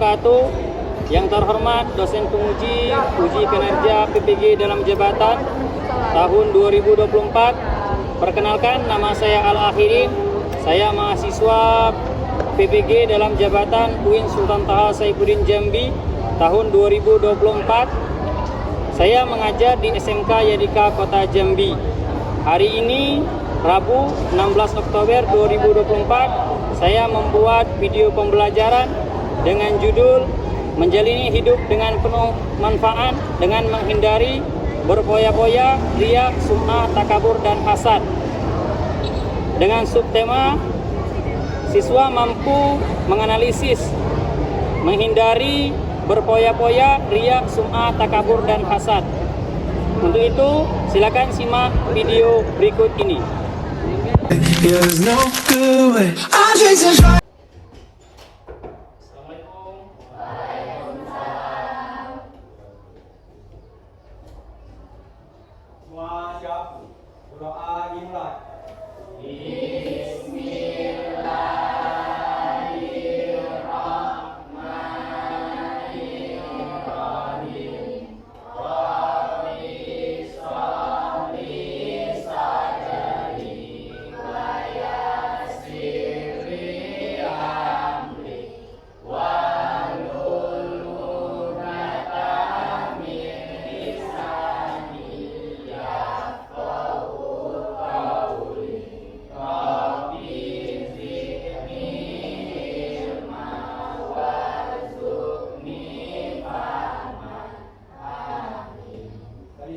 wabarakatuh. Yang terhormat dosen penguji uji kinerja PPG dalam jabatan tahun 2024. Perkenalkan, nama saya Al-Akhirin. Saya mahasiswa PPG dalam jabatan UIN Sultan Taha Saifuddin Jambi tahun 2024. Saya mengajar di SMK Yadika Kota Jambi. Hari ini Rabu 16 Oktober 2024, saya membuat video pembelajaran dengan judul Menjalani Hidup dengan Penuh Manfaat dengan Menghindari Berfoya-foya, Riya, Sum'ah, Takabur, dan Hasad. Dengan subtema, siswa mampu menganalisis, menghindari berfoya-foya, riya, sum'ah, takabur, dan hasad. Untuk itu, silakan simak video berikut ini. Semua siap? Berdoa dimulai.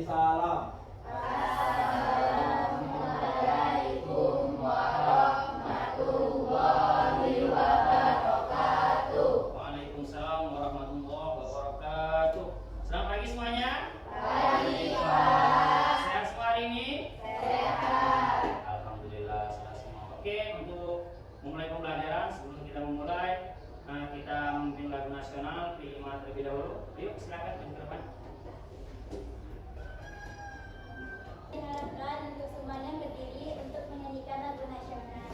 Salam. Assalamualaikum warahmatullahi wabarakatuh. Waalaikumsalam warahmatullahi wabarakatuh. Selamat pagi semuanya. Pagi, Pak. Sehat semua hari ini? Sehat. Alhamdulillah sehat semua. Oke, untuk memulai pembelajaran, sebelum kita memulai, kita memimpin lagu nasional P5 terlebih dahulu. Yuk, silakan ke depan. Diharapkan untuk semuanya berdiri untuk menyanyikan lagu nasional.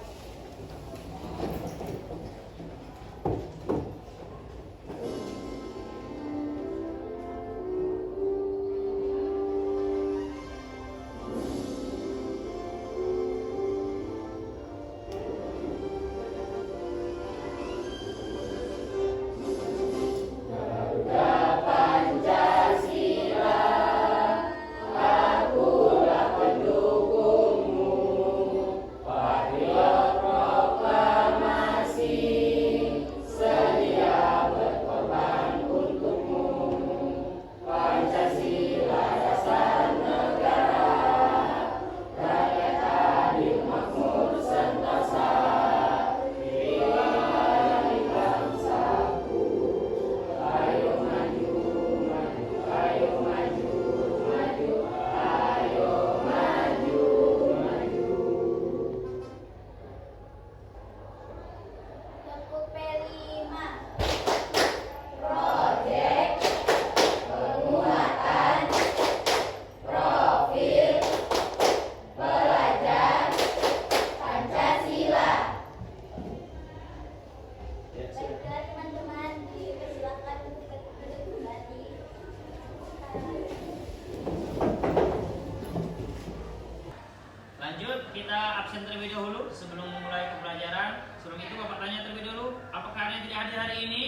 Lanjut, kita absen terlebih dahulu sebelum memulai pembelajaran. Sebelum itu Bapak tanya terlebih dahulu, apakah ada yang tidak hadir hari ini?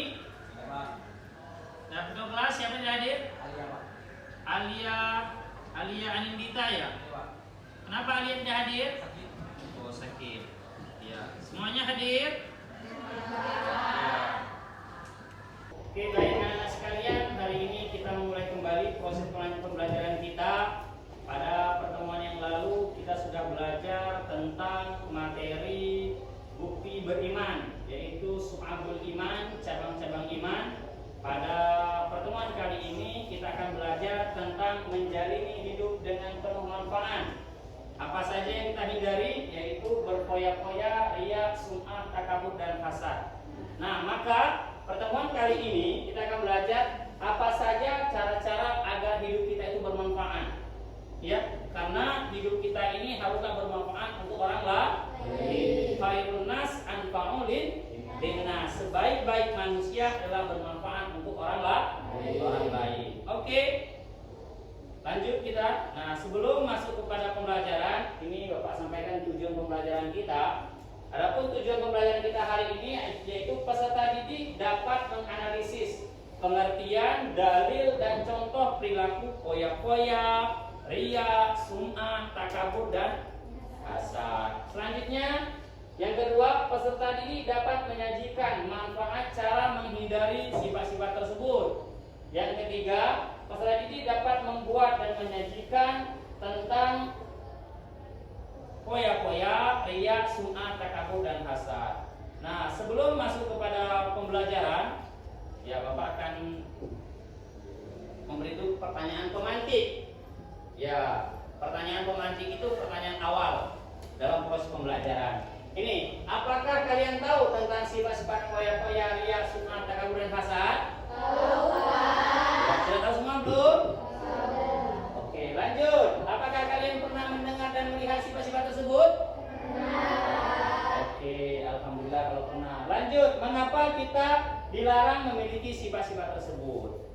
Dan kedua kelas siapa yang tidak hadir? Alia Anindita ya? Kenapa Alia tidak hadir? Oh, sakit. Ya, semuanya hadir? Oke, baik anak-anak sekalian, hari ini kita memulai kembali proses pembelajaran kita. Pada pertemuan yang lalu kita sudah belajar tentang materi bukti beriman, yaitu Syu'abul Iman, cabang-cabang iman. Pada pertemuan kali ini kita akan belajar tentang menjalani hidup dengan penuh manfaat. Apa saja yang kita hindari, yaitu berfoya-foya, riya, sum'ah, takabur, dan hasad. Nah, maka pertemuan kali ini kita akan belajar apa saja cara-cara agar hidup kita itu bermanfaat. Ya, karena hidup kita ini haruslah bermanfaat untuk orang lain. Khairun nas anfa'u lin linnas. Sebaik-baik manusia adalah bermanfaat pengertian, dalil dan contoh perilaku poya-poya, riya, sum'ah, takabur dan hasad. Selanjutnya, yang kedua, peserta didik dapat menyajikan manfaat cara menghindari sifat-sifat tersebut. Yang ketiga, peserta didik dapat membuat dan menyajikan tentang poya-poya, riya, sum'ah, takabur dan hasad. Nah, sebelum masuk kepada pembelajaran, ya Bapak akan memberi itu pertanyaan pemantik. Ya, pertanyaan pemantik itu pertanyaan awal dalam proses pembelajaran. Ini, apakah kalian tahu tentang sifat-sifat poya-poya, riya, sum'ah, takabur dan hasad? Tahu, Pak. Sudah tahu semua belum? Oke, lanjut. Apakah kalian pernah mendengar dan melihat sifat-sifat tersebut? Oke, alhamdulillah kalau pernah. Lanjut, mengapa kita dilarang memiliki sifat-sifat tersebut?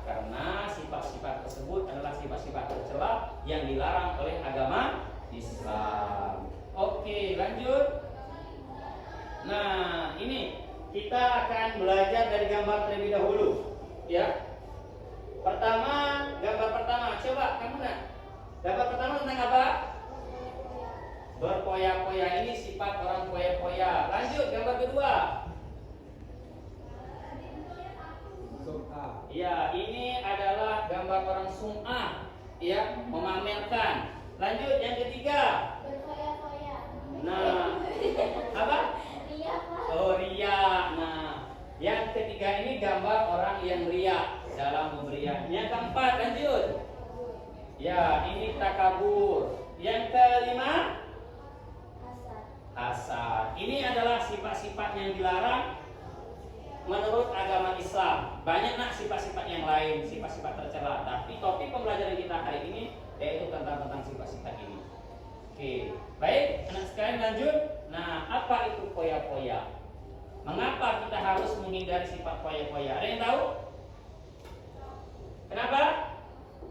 Karena sifat-sifat tersebut adalah sifat-sifat tercela yang dilarang oleh agama Islam. Oke, lanjut. Nah, ini kita akan belajar dari gambar terlebih dahulu, ya. Pertama, gambar pertama. Coba kamu nak. Gambar pertama tentang apa? Berpoya-poya. Ini sifat orang poya-poya. Lanjut, gambar kedua. Sum'ah. Ya, ini adalah gambar orang sum'ah, ya, memamerkan. Lanjut, yang ketiga. Berfoya-foya. Nah, apa? Ria, Pak. Oh, riya. Nah, yang ketiga ini gambar orang yang riya dalam pemberian. Yang keempat, lanjut. Ya, ini takabur. Yang kelima, Hasad. hasad. Ini adalah sifat-sifat yang dilarang menurut agama Islam. Banyak nak sifat-sifat yang lain, sifat-sifat tercela. Tapi topik pembelajaran kita hari ini yaitu tentang sifat-sifat ini. Oke, baik, anak sekalian lanjut. Nah, apa itu poya-poya? Mengapa kita harus menghindari sifat poya-poya? Ada yang tahu? Kenapa?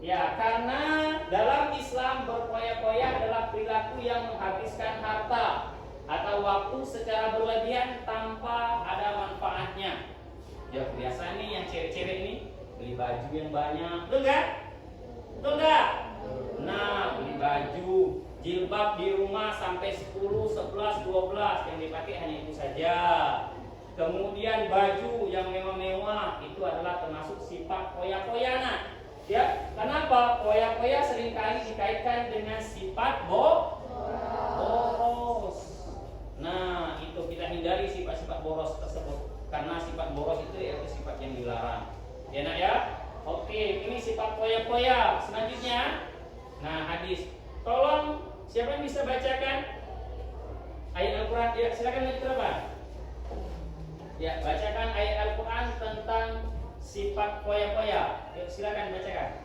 Ya, karena dalam Islam berpoya-poya adalah perilaku yang menghabiskan harta atau waktu secara berlebihan tanpa ada manfaatnya. Ya, biasa nih yang cewek-cewek ini beli baju yang banyak, betul nggak? Betul nggak? Nah, beli baju, jilbab di rumah sampai 10, 11, 12 yang dipakai hanya itu saja. Kemudian baju yang mewah-mewah itu adalah termasuk sifat poya-poya. Nah, ya, kenapa poya-poya seringkali dikaitkan dengan sifat boros. Nah, itu kita hindari sifat-sifat boros tersebut karena sifat boros itu yaitu sifat yang dilarang. Ya nak ya? Oke, ini sifat poya-poya. Selanjutnya, nah hadis. Tolong siapa yang bisa bacakan ayat Al-Quran? Ya, silakan lanjut berapa? Ya, bacakan ayat Al-Quran tentang sifat poya-poya. Yuk, silakan bacakan.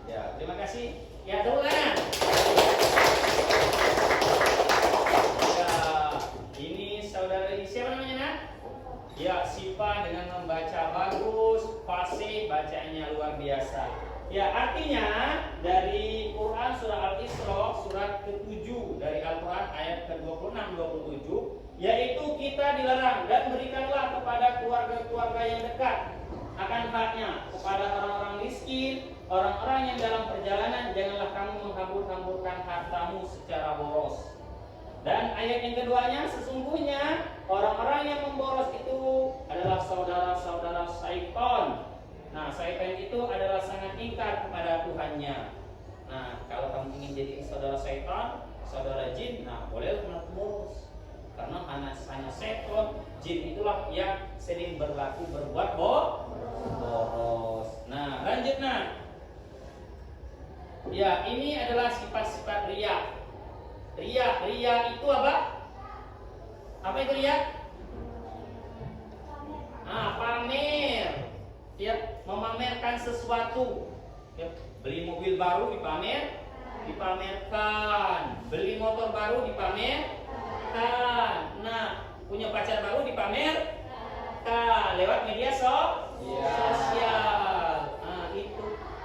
Ya, terima kasih. Ya, tepuk tangan. Ya, ini saudara siapa namanya nak? Ya, Sipa dengan membaca bagus, fasih, bacaannya luar biasa. Ya, artinya dari Quran surah Al-Isra surat ke-7 dari Al-Quran ayat ke-26-27, yaitu kita dilarang dan berikanlah kepada keluarga-keluarga yang dekat akan haknya, kepada orang-orang miskin, orang-orang yang dalam perjalanan, janganlah kamu menghambur-hamburkan hartamu secara boros. Dan ayat yang keduanya, sesungguhnya orang-orang yang memboros itu adalah saudara-saudara syaitan. Nah, syaitan itu adalah sangat ingkar kepada Tuhannya. Nah, kalau kamu ingin jadi saudara syaitan, saudara jin, nah boleh melakukan boros. Karena hanya setan, jin itulah yang sering berbuat boros. Nah, lanjut nah. Ya, ini adalah sifat-sifat riya. Riya itu apa? Apa itu riya? Pamer. Ya, memamerkan sesuatu. Ya, beli mobil baru dipamer. dipamerkan. Beli motor baru dipamerkan. Nah, punya pacar baru dipamerkan lewat media sosial. Nah,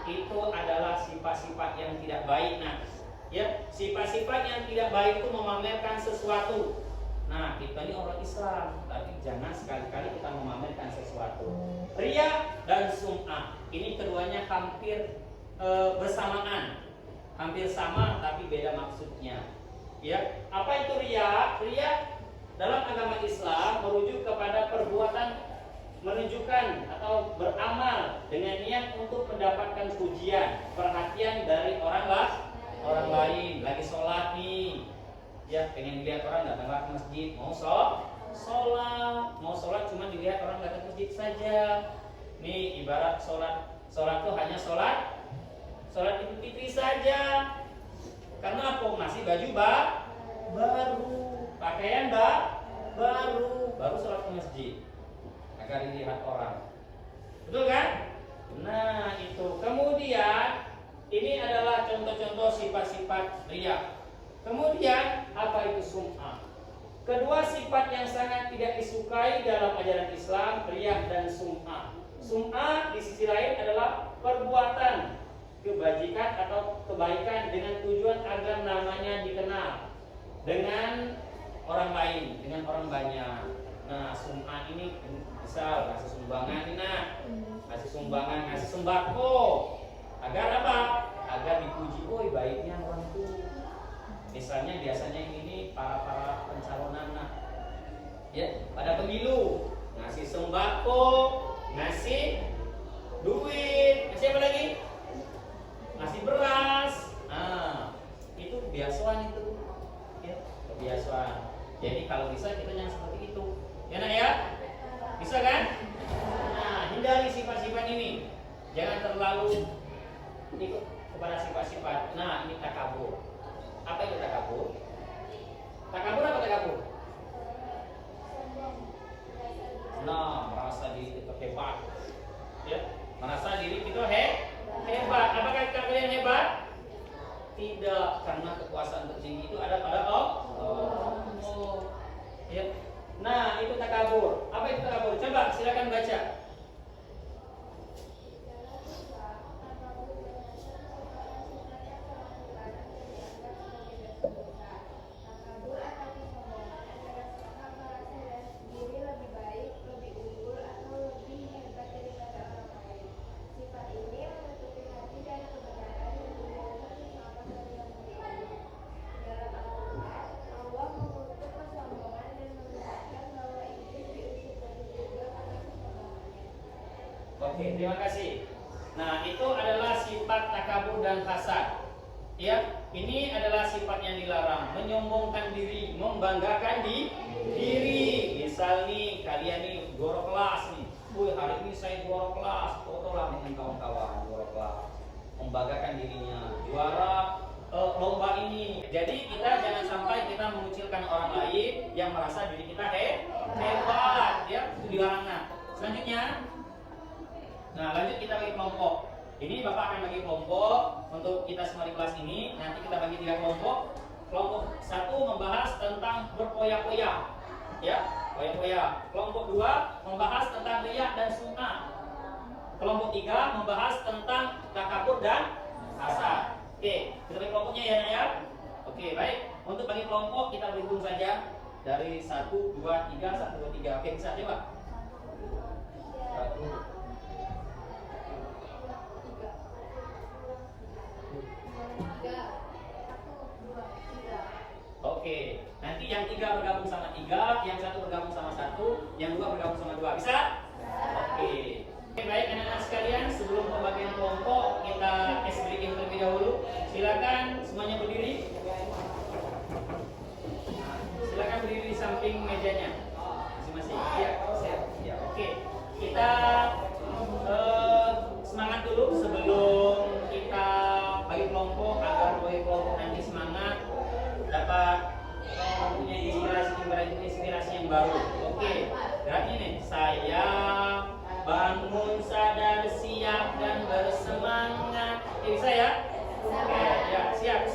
itu adalah sifat-sifat yang tidak baik. Nah, ya, sifat-sifat yang tidak baik itu memamerkan sesuatu. Nah, kita ini orang Islam, tapi jangan sekali-kali kita memamerkan sesuatu. Riya dan sum'ah, ini keduanya hampir bersamaan, hampir sama tapi beda maksudnya. Ya, apa itu riya? Riya dalam agama Islam merujuk kepada perbuatan menunjukkan atau beramal dengan niat untuk mendapatkan pujian, perhatian dari orang lain. Lagi sholat nih, ya pengen dilihat orang, datanglah ke masjid, mau sholat cuma dilihat orang datang ke masjid saja. Nih ibarat sholat tuh hanya sholat Idul Fitri saja. Karena apa? Masih baju baru, pakaian baru sholat ke masjid agar dilihat orang. Betul kan? Nah itu. Kemudian ini adalah contoh-contoh sifat-sifat riya. Kemudian apa itu sum'ah? Kedua sifat yang sangat tidak disukai dalam ajaran Islam, riya dan sum'ah. Sum'ah di sisi lain adalah perbuatan kebajikan atau kebaikan dengan tujuan agar namanya dikenal dengan orang lain, dengan orang banyak. Nah, sum'ah ini misal ngasih sumbangan, ngasih sumbangan, ngasih sembako. Agar apa? Agar dipuji, baiknya orang tuh. Misalnya biasanya ini para pencalonan, ya, pada pemilu ngasih sembako, ngasih duit, ngasih apa lagi? Ngasih beras. Nah, itu kebiasaan itu, ya, kebiasaan. Jadi kalau bisa kita jangan seperti itu, ya nak ya, bisa kan? Nah, hindari sifat-sifat ini, jangan terlalu ikut kepada sifat-sifat. Nah, ini takabur. Apa itu takabur? Takabur apa takabur? Nah, merasa diri kita hebat, ya, merasa diri kita hebat. Apakah kalian hebat? Tidak, karena kekuasaan tertinggi itu ada pada Allah. Ya. Nah, itu takabur. Apa itu takabur? Coba silakan baca. Oke, terima kasih. Nah, itu adalah sifat takabur dan hasad. Ya, ini adalah sifat yang dilarang, menyombongkan diri, membanggakan diri. Misal nih, kalian nih juara kelas nih. Hari ini saya juara kelas, fotolah dengan kawan-kawan juara kelas. Membanggakan dirinya, juara lomba ini. Jadi kita jangan sampai kita mengucilkan orang lain yang merasa diri kita hebat, ya, itu dilarang. Nah, selanjutnya, lanjut kita bagi kelompok. Ini Bapak akan bagi kelompok untuk kita semua di kelas ini. Nanti kita bagi 3 kelompok. Kelompok 1 membahas tentang berpoya-poya, ya, poya-poya. Kelompok 2 membahas tentang riya dan sum'ah. Kelompok 3 membahas tentang takabur dan hasad. Oke, kita bagi kelompoknya ya, nak ya. Oke, baik. Untuk bagi kelompok kita berhitung saja dari 1, 2, 3, 1, 2, 3. Oke, bisa coba. 1. Oke, nanti yang 3 bergabung sama 3, yang 1 bergabung sama 1, yang 2 bergabung sama 2. Bisa? Oke. Baik anak-anak sekalian, sebelum pembagian kelompok kita tes breaking terlebih dahulu. Silakan semuanya berdiri. Silakan berdiri di samping mejanya masing-masing. Iya, ya. Oke. Kita semangat dulu sebelum kita bagi kelompok agar bagi kelompok nanti semangat dapat mempunyai inspirasi yang baru. Oke, gerak ini. Saya bangun sadar siap dan bersemangat. Bisa ya? Oke, ya siap.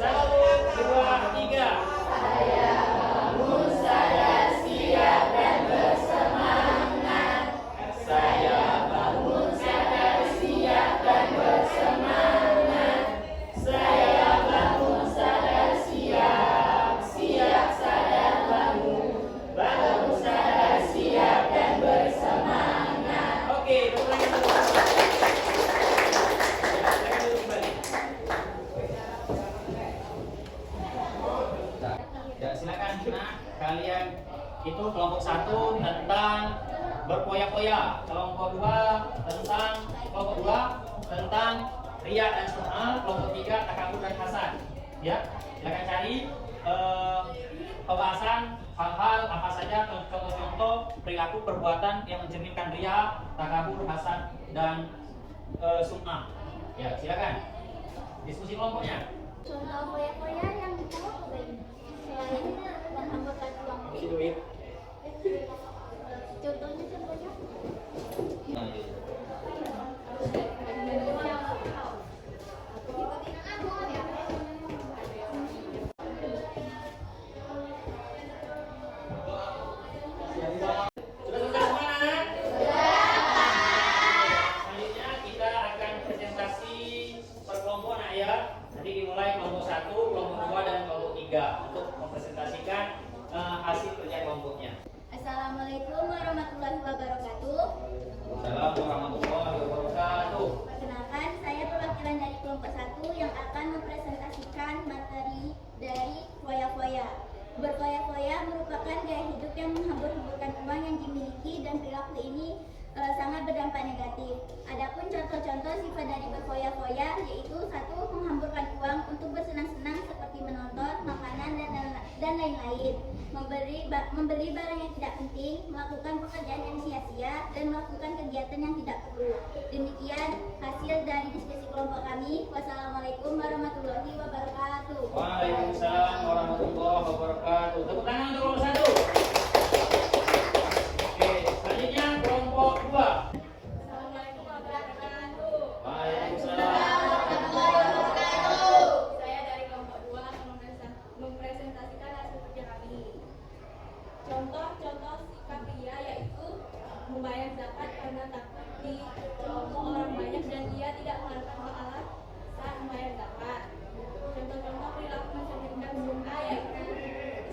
anak-anak kalian itu kelompok 1 tentang berpoya-poya, kelompok 2 tentang riya dan sum'ah, kelompok 3 takabur dan hasad. Ya, silakan cari pembahasan hal-hal apa saja contoh-contoh perilaku perbuatan yang mencerminkan riya, takabur, hasad dan sum'ah. Ya, silakan. Diskusi kelompoknya. Contoh poya-poya yang tahu selain menghamburkan uang. Contohnya. Sudah selesai semua anak? Selanjutnya kita akan presentasi per kelompok nak ya. Nanti dimulai kelompok 1, kelompok 2 dan kelompok 3 untuk mempresentasikan hasil kerja kelompoknya. Assalamualaikum warahmatullahi wabarakatuh. Assalamualaikum warahmatullahi wabarakatuh. Perkenalkan, saya perwakilan dari kelompok 1 yang akan mempresentasikan materi dari foya-foya. Berfoya-foya merupakan gaya hidup yang menghambur-hamburkan uang yang dimiliki dan perilaku ini sangat berdampak negatif. Adapun contoh-contoh sifat dari berfoya-foya yaitu 1. Menghamburkan uang untuk bersenang-senang seperti menonton, makanan dan lain-lain. Membeli barang yang tidak penting, melakukan pekerjaan yang sia-sia dan melakukan kegiatan yang tidak perlu. Demikian hasil dari diskusi kelompok kami. Wassalamualaikum warahmatullahi wabarakatuh. Waalaikumsalam warahmatullahi wabarakatuh. Tepuk tangan untuk kelompok 1. Oke, selanjutnya kelompok 2. Assalamualaikum warahmatullahi wabarakatuh. Waalaikumsalam. Saya dari kelompok 2 akan mempresentasikan hasil kerja kami. Contoh-contoh sikap ria yaitu membayar zakat karena takut dicomot orang banyak dan ia tidak mengharapkan pahala saat membayar zakat. Contoh-contoh perilaku mencerminkan sum'ah yaitu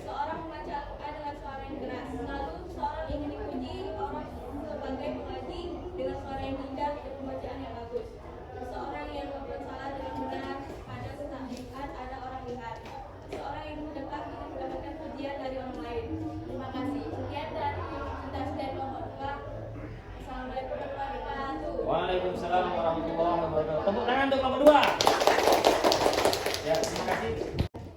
seorang membaca Al-Quran dengan suara yang keras. Lalu seorang ingin dipuji orang sebagai pengaji dengan suara yang indah dan pembacaan yang bagus. Seseorang yang melakukan salah dengan benar pada sesaat ada orang lihat. Seseorang yang mendekat ingin mendapatkan pujian dari orang lain. Terima kasih. Sekian dari presentasi dari kelompok 2. Assalamualaikum warahmatullahi wabarakatuh. Waalaikumsalam warahmatullahi wabarakatuh. Tepuk tangan untuk kelompok 2. Ya, terima kasih.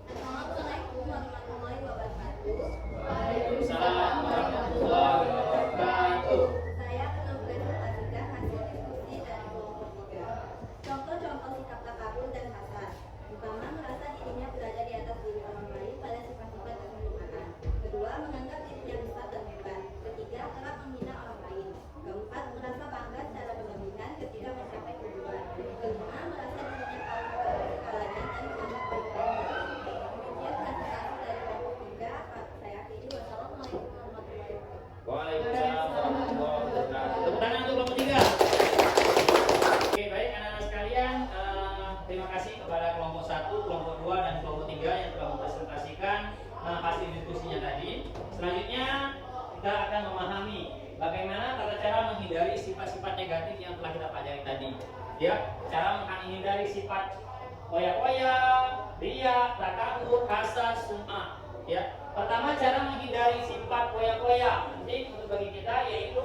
Assalamualaikum warahmatullahi wabarakatuh. Waalaikumsalam warahmatullahi wabarakatuh. Saya akan mempresentasikan hasil diskusi dari kelompok 3. Contoh-contoh sikap takabur dan hasad. Pertama, merasa dirinya berada di atas diri orang lain pada sifat-sifat kesombongan. Kedua, menganggap dirinya besar dan hebat. Ketiga, kerap menghina orang lain. Keempat, merasa bangga secara berlebihan ketika mencapai tujuan. Kelima, merasa dirinya paling segalanya dan menganggap baik-baik. Demikian presentasi dari kelompok 3. Saya akhiri. Wassalamualaikum warahmatullahi wabarakatuh. Waalaikumsalam warahmatullahi wabarakatuh. Tepuk tangan untuk kelompok 3. Oke, baik anak-anak sekalian, terima kasih kepada kelompok 1, kelompok 2 dan kelompok 3 yang telah mempresentasikan hasil diskusinya tadi. Selanjutnya kita akan memahami bagaimana tata cara menghindari sifat-sifat negatif yang telah kita pelajari tadi. Ya, cara menghindari sifat poya-poya, riya, takabur, hasad, sum'ah. Ya, pertama cara menghindari sifat poya-poya penting untuk bagi kita yaitu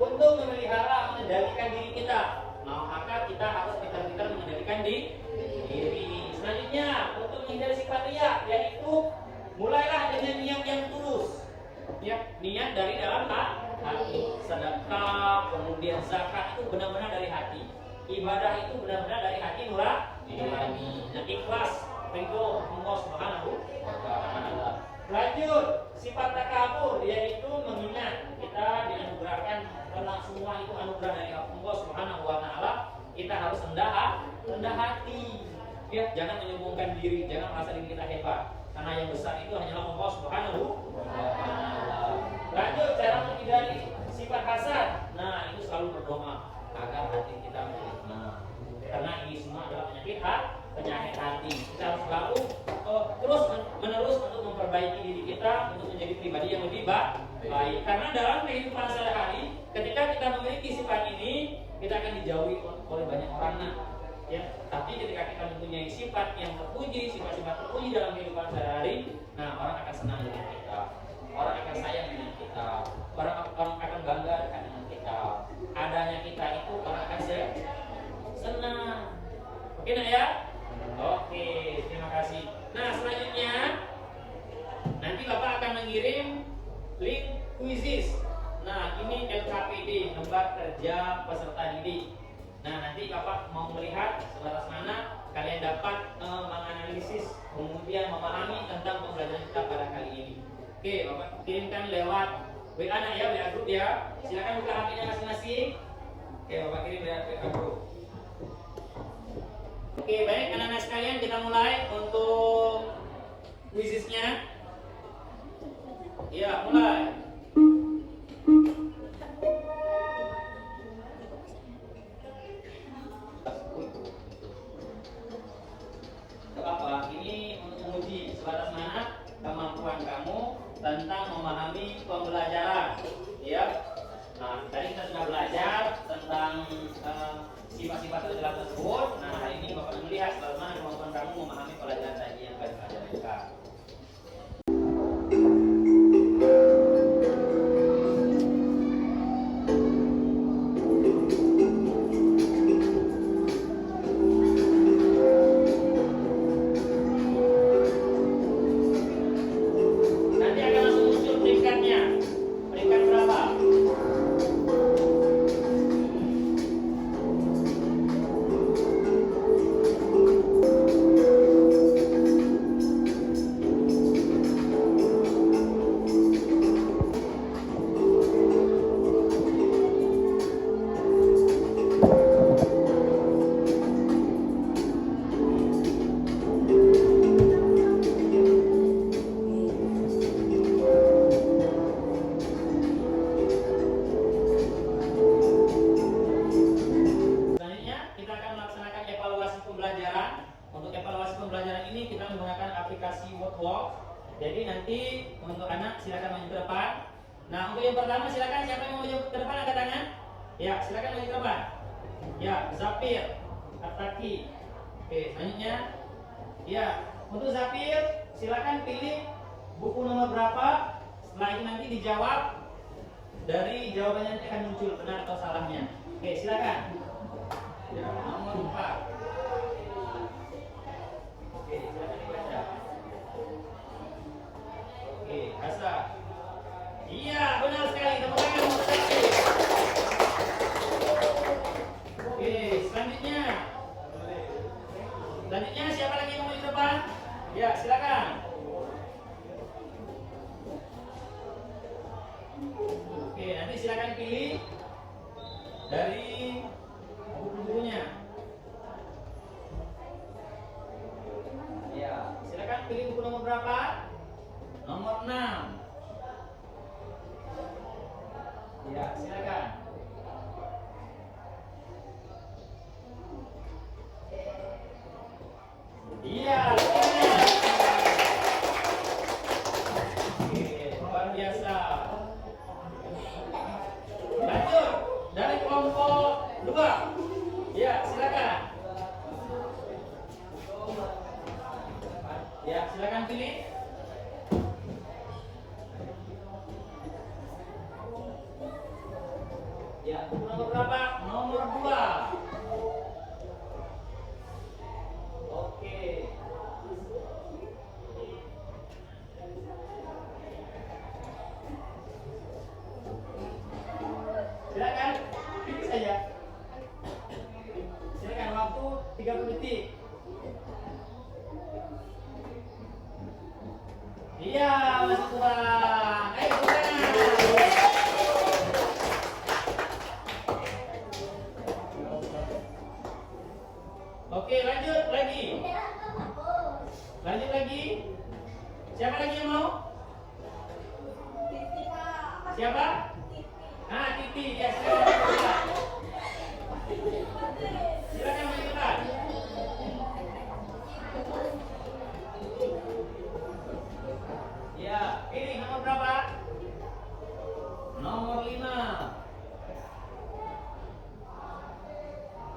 untuk memelihara mengendalikan diri kita. Nah, maka kita harus pintar-pintar mengendalikan diri. Selanjutnya untuk menghindari sifat riya yaitu mulailah dengan niat yang tulus. Ya, niat dari dalam hati. Sedekah, kemudian zakat itu benar-benar dari hati. Ibadah itu benar-benar dari hati nurani. Dan ikhlas ridho Allah Subhanahu wa taala. Lanjut, sifat takabur yaitu mengingat kita dianugerahkan karena semua itu anugerah dari Allah Subhanahu wa taala, kita harus rendah hati. Ya, jangan menyombongkan diri, jangan merasa diri kita hebat. Karena yang besar itu hanyalah Allah Subhanahu wa taala. Lanjut, cara menghindari sifat hasad. Nah, itu selalu berdoa agar hati kita menjadi karena ini semua adalah penyakit hati. Kita harus selalu terus menerus untuk memperbaiki diri kita untuk menjadi pribadi yang lebih baik. Karena dalam kehidupan sehari-hari, ketika kita memiliki sifat ini, kita akan dijauhi oleh banyak orang. Ya, tapi ketika kita mempunyai sifat yang terpuji, sifat-sifat terpuji dalam kehidupan sehari-hari, nah orang akan senang dengan kita. Oke, Bapak kirimkan lewat WA ya, WA grup ya. Silakan buka HP-nya masing-masing. Oke, Bapak kirim lewat WA grup. Oke, baik anak-anak sekalian, kita mulai untuk quizisnya. Ya, mulai. Apa? Ini untuk menguji sebatas mana kemampuan kamu tentang memahami pembelajaran, ya. Nah, tadi kita sudah belajar tentang sifat-sifat pelajaran tersebut. Nah, hari ini Bapak melihat bagaimana kemampuan kamu memahami pelajaran tadi yang akan diajarkan. Nanti akan langsung muncul peringkatnya. Peringkat berapa? Selanjutnya kita akan melaksanakan evaluasi pembelajaran. Untuk evaluasi pembelajaran ini kita menggunakan aplikasi Wordwalk. Jadi nanti untuk anak silakan maju ke depan. Nah, untuk yang pertama silakan, siapa yang mau maju ke depan angkat tangan. Ya, silakan maju ke depan. Ya, Zafir, Ataki. Oke, selanjutnya. Ya, untuk Zafir silakan pilih buku nomor berapa. Setelah itu nanti dijawab. Dari jawabannya nanti akan muncul benar atau salahnya. Oke, silakan. Ya, nomor 4. Oke, silakan dibaca. Oke, Asa. Iya, benar sekali. Tepuk tangan untuk Zaki. Oke, selanjutnya. Selanjutnya siapa lagi yang mau di depan? Ya, silakan. Oke, nanti silakan pilih dari buku-bukunya. Ya, silakan pilih buku nomor berapa? Nomor 6. Ya, silakan. Iya, benar. Oke, luar biasa. Lanjut dari kelompok 2. Ya, silakan. Ya, silakan pilih. Ya, buku nomor berapa? Nomor 2. Oke. Silakan pilih saja. Silakan, waktu 30 detik. Iya, masuk Bang. Ayo silakan. Oke, lanjut lagi. Lanjut lagi. Siapa lagi yang mau? Siapa? Ah, Titi. Ya, silakan. Silakan maju ke depan. Ya, ini nomor berapa? Nomor 5.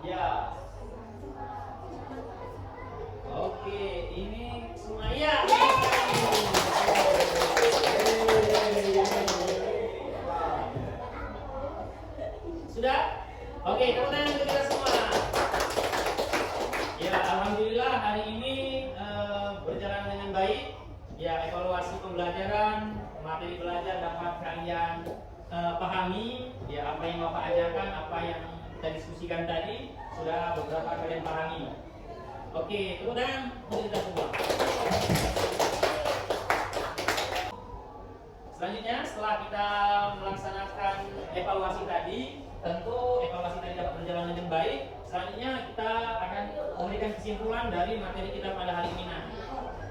Ya. Oke, ini Sumaya. Sudah? Oke, tepuk tangan untuk kita semua. Ya, alhamdulillah hari ini berjalan dengan baik. Ya, evaluasi pembelajaran, materi belajar dapat kalian pahami. Ya, apa yang Bapak ajarkan, apa yang kita diskusikan tadi sudah beberapa kalian pahami. Oke, tepuk tangan untuk kita semua. setelah kita melaksanakan evaluasi tadi, tentu evaluasi tadi dapat berjalan dengan baik. Selanjutnya kita akan memberikan kesimpulan dari materi kita pada hari ini.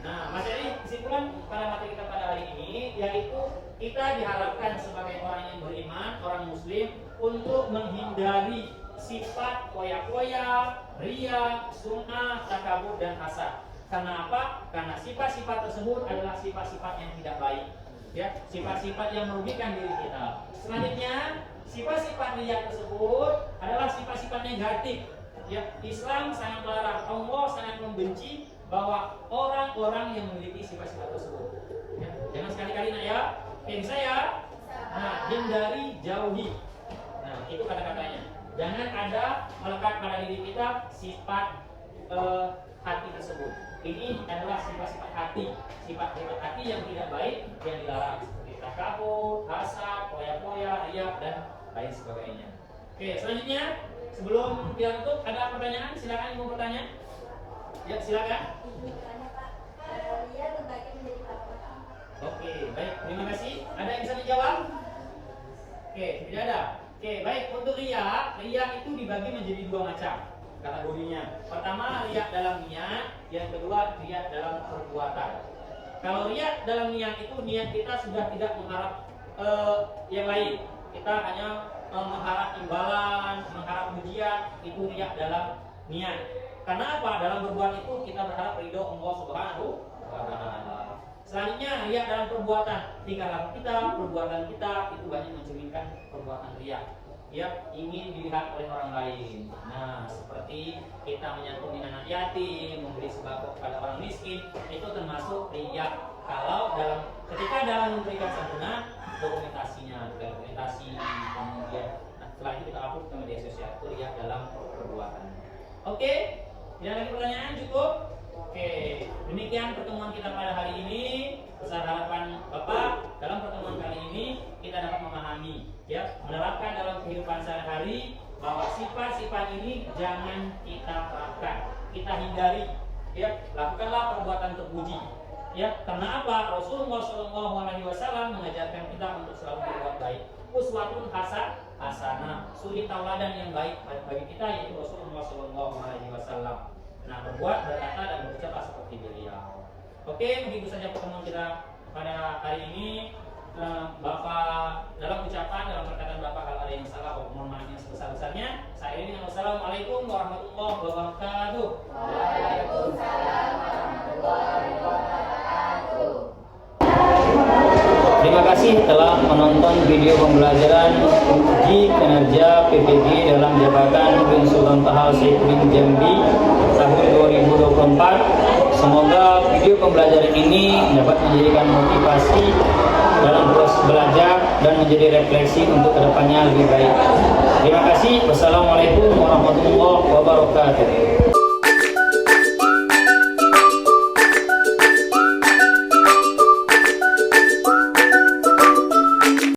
Nah, materi kesimpulan pada materi kita pada hari ini yaitu kita diharapkan sebagai orang yang beriman, orang muslim untuk menghindari sifat koya-koya, riya, sum'ah, takabur dan hasad. Karena apa? Karena sifat-sifat tersebut adalah sifat-sifat yang tidak baik, ya, sifat-sifat yang merugikan diri kita. Selanjutnya, sifat-sifat riya tersebut adalah sifat-sifat negatif. Ya, Islam sangat melarang, Allah sangat membenci bahwa orang-orang yang memiliki sifat-sifat tersebut. Ya, jangan sekali-kali nak ya, saya, hindari, jauhi. Nah, itu kata-katanya. Jangan ada melekat pada diri kita sifat hati tersebut. Ini adalah sifat-sifat hati, sifat-sifat hati yang tidak baik yang dilarang, seperti takabur, hasad, koya-koya, riya dan lain sebagainya. Oke, selanjutnya sebelum kita tutup, ada pertanyaan? Silakan ibu bertanya. Ya, silakan. Oke, baik, terima kasih. Ada yang bisa dijawab? Oke, tidak ada. Oke, baik, untuk riya itu dibagi menjadi dua macam kategorinya. Pertama, riya dalam niat, yang kedua riya dalam perbuatan. Kalau riya dalam niat itu niat kita sudah tidak mengharap yang lain. Kita hanya mengharap imbalan, mengharap pujian, itu riya dalam niat. Karena apa? Dalam berbuat itu kita berharap ridho Allah Subhanahu wa Ta'ala. Selanjutnya riya dalam perbuatan. Tingkah laku kita, perbuatan kita itu banyak mencerminkan perbuatan riya. Ya, ingin dilihat oleh orang lain. Nah, seperti kita menyantuni anak yatim, memberi sembako kepada orang miskin, itu termasuk riya. Kalau ketika dalam memberikan santunan, dokumentasinya, dokumentasi, kemudian setelah itu kita upload ke media sosial, itu riya dalam perbuatan. Oke, tidak ada pertanyaan, cukup. Oke, demikian pertemuan kita pada hari ini. Besar harapan Bapak dalam pertemuan kali ini kita dapat memahami, ya, menerapkan dalam kehidupan sehari-hari bahwa sifat-sifat ini jangan kita terapkan, kita hindari, ya, lakukanlah perbuatan terpuji, ya, karena apa? Rasulullah SAW mengajarkan kita untuk selalu berbuat baik. Uswatun hasanah, suri tauladan yang baik bagi kita yaitu Rasulullah SAW. Nah, berbuat, berkata dan berucap seperti beliau. Oke, begitu saja pertemuan kita pada hari ini. Bapak dalam ucapan, dalam perkataan Bapak kalau ada yang salah, mohon maaf yang sebesar-besarnya. Saya ini wassalamualaikum warahmatullahi wabarakatuh. Waalaikumsalam warahmatullahi wabarakatuh. Terima kasih telah menonton video pembelajaran uji kinerja PPG dalam jabatan Bin Sultan Tahal Saifuddin Jambi tahun 2024. Semoga video pembelajaran ini dapat menjadikan motivasi dalam proses belajar dan menjadi refleksi untuk kedepannya lebih baik. Terima kasih. Wassalamualaikum warahmatullahi wabarakatuh.